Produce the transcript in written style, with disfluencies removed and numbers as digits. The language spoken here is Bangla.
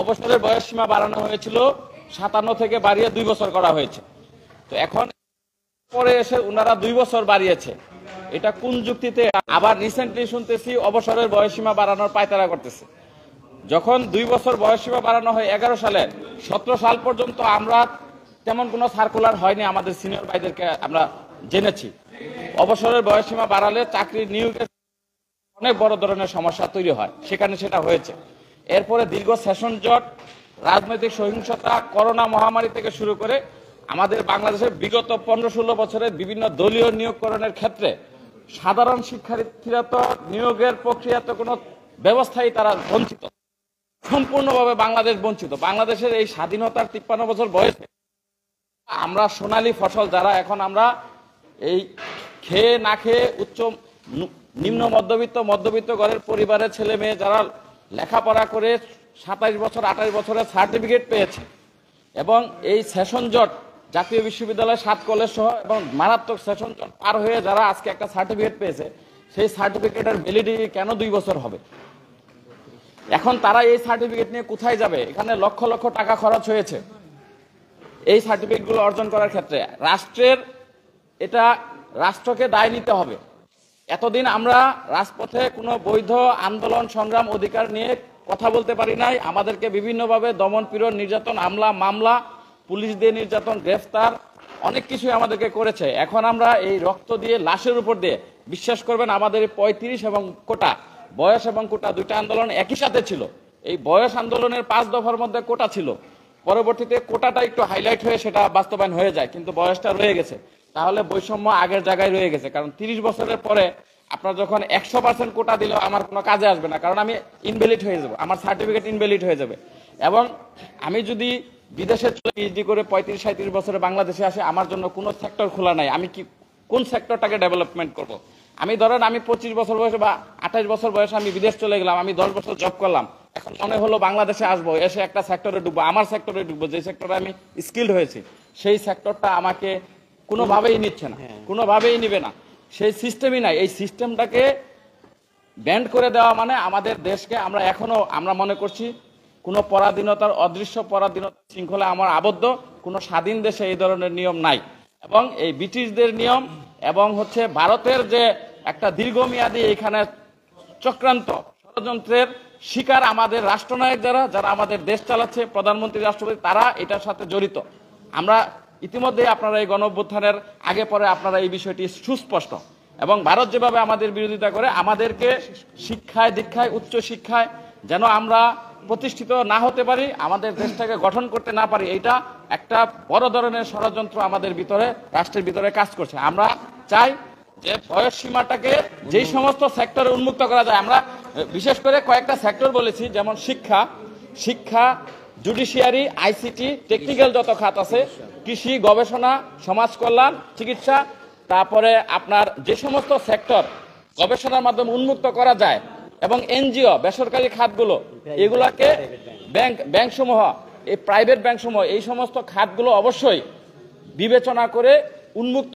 অবসরের বয়সসীমা বাড়ানো হয়েছিল 57 থেকে বাড়িয়ে 2 বছর করা হয়েছে। তো এখন পরে এসে ওনারা 2 বছর বাড়িয়েছে, এটা কোন যুক্তিতে? আবার রিসেন্টলি শুনতেছি অবসরের বয়সসীমা বাড়ানোর পায়তারা করতেছে। যখন 2 বছর বয়সসীমা বাড়ানো হয় 11 সালে, 17 সাল পর্যন্ত আমরা তেমন কোনো সার্কুলার হয়নি, আমাদের সিনিয়র ভাইদেরকে আমরা জেনেছি। অবসরের বয়সসীমা বাড়ালে চাকরির নিয়োগের অনেক বড় ধরনের সমস্যা তৈরি হয়, সেখানে সেটা হয়েছে। এরপরে দীর্ঘ সেশন জট, রাজনৈতিক সহিংসতা, করোনা মহামারী থেকে শুরু করে আমাদের বাংলাদেশের বিগত 15-16 বছরের বিভিন্ন দলীয় নিয়োগকরণের ক্ষেত্রে সাধারণ শিক্ষার্থীরা তো নিয়োগের প্রক্রিয়াতে কোনো ব্যবস্থাই তারা বঞ্চিত, সম্পূর্ণভাবে বাংলাদেশ বঞ্চিত। বাংলাদেশের এই স্বাধীনতার 53 বছর বয়সে আমরা সোনালী ফসল যারা এখন আমরা এই খেয়ে না খেয়ে নিম্ন মধ্যবিত্ত ঘরের পরিবারের ছেলে মেয়ে যারা লেখাপড়া করে 27 বছর 28 বছরের সার্টিফিকেট পেয়েছে, এবং এই সেশন জট জাতীয় বিশ্ববিদ্যালয় 7 কলেজ সহ এবং মারাত্মক সেশন জট পার হয়ে যারা আজকে একটা সার্টিফিকেট পেয়েছে, সেই সার্টিফিকেটের ভ্যালিডিটি কেন 2 বছর হবে? এখন তারা এই সার্টিফিকেট নিয়ে কোথায় যাবে? এখানে লক্ষ লক্ষ টাকা খরচ হয়েছে এই সার্টিফিকেটগুলো অর্জন করার ক্ষেত্রে। রাষ্ট্রকে দায় নিতে হবে। এতদিন আমরা রাজপথে কোনো বৈধ আন্দোলন সংগ্রাম অধিকার নিয়ে কথা বলতে পারি নাই। আমাদেরকে বিভিন্নভাবে দমন পীড়ন, নির্যাতন, মামলা, পুলিশ দিয়ে নির্যাতন, গ্রেফতার, অনেক কিছুই আমাদেরকে করেছে। এখন আমরা এই রক্ত দিয়ে, লাশের উপর দিয়ে, বিশ্বাস করবেন আমাদের 35 এবং কোটা, বয়স এবং কোটা দুইটা আন্দোলন একই সাথে ছিল। এই বয়স আন্দোলনের 5 দফার মধ্যে কোটা ছিল, পরবর্তীতে কোটাটা একটু হাইলাইট হয়ে সেটা বাস্তবায়ন হয়ে যায়, কিন্তু বয়সটা রয়ে গেছে। তাহলে বৈষম্য আগের জায়গায় রয়ে গেছে। কারণ 30 বছরের পরে আপনার যখন 100% কোটা দিলেও আমার কোনো কাজে আসবে না, কারণ আমি ইনভ্যালিড হয়ে যাব, আমার সার্টিফিকেট ইনভ্যালিড হয়ে যাবে। এবং আমি যদি বিদেশে চলে পিএইচডি করে 35-37 বছরে বাংলাদেশে আসে, আমার জন্য কোনো সেক্টর খোলা নাই, আমি কোন সেক্টরটাকে ডেভেলপমেন্ট করব? আমি ধরেন আমি 25 বছর বয়সে বা 28 বছর বয়সে আমি বিদেশ চলে গেলাম, আমি 10 বছর জব করলাম, এখন মনে হলো বাংলাদেশে আসবো, এসে একটা সেক্টরে ঢুকবো, আমার সেক্টরে ঢুকবো, যে সেক্টরে আমি স্কিলড হয়েছি, সেই সেক্টরটা আমাকে কোনোভাবেই নিচ্ছে না, কোনোভাবেই নিবে না, সেই সিস্টেমই নাই। এই সিস্টেমটাকে ব্যান্ড করে দেওয়া মানে আমাদের দেশকে আমরা মনে করছি কোনো পরাধীনতার, অদৃশ্য পরাধীনতার শৃঙ্খলা আমার আবদ্ধ। কোনো স্বাধীন দেশে এই ধরনের নিয়ম নাই, এবং এই ব্রিটিশদের নিয়ম এবং ভারতের যে একটা দীর্ঘমেয়াদী এখানে চক্রান্ত, ষড়যন্ত্রের শিকার আমাদের রাষ্ট্রনায়ক যারা আমাদের দেশ চালাচ্ছে, প্রধানমন্ত্রী, রাষ্ট্রপতি, তারা এটার সাথে জড়িত। আমরা ইতিমধ্যে আপনারা এই গণঅভ্যুত্থানের আগে পরে আপনারা এই বিষয়টি সুস্পষ্ট। এবং ভারত যেভাবে আমাদের বিরোধিতা করে, আমাদেরকে শিক্ষায় দীক্ষায়, উচ্চ শিক্ষায় যেন আমরা প্রতিষ্ঠিত না হতে পারি, আমাদের দেশটাকে গঠন করতে না পারি, এইটা একটা বড় ধরনের ষড়যন্ত্র আমাদের ভিতরে, রাষ্ট্রের ভিতরে কাজ করছে। আমরা চাই যে বয়স সীমাটাকে যেই সমস্ত সেক্টরে উন্মুক্ত করা যায়, আমরা বিশেষ করে কয়েকটা সেক্টর বলেছি, যেমন শিক্ষা, জুডিশিয়ারি, আইসিটি, টেকনিক্যাল যত খাত আছে, কৃষি, গবেষণা, সমাজ কল্যাণ, চিকিৎসা, তারপরে আপনার যে সমস্ত সেক্টর গবেষণার মাধ্যমে উন্মুক্ত করা যায়, এবং এনজিও, বেসরকারি খাতগুলো, এগুলাকে ব্যাংকসমূহ, এই প্রাইভেট ব্যাংকসমূহ, এই সমস্ত খাতগুলো অবশ্যই বিবেচনা করে উন্মুক্ত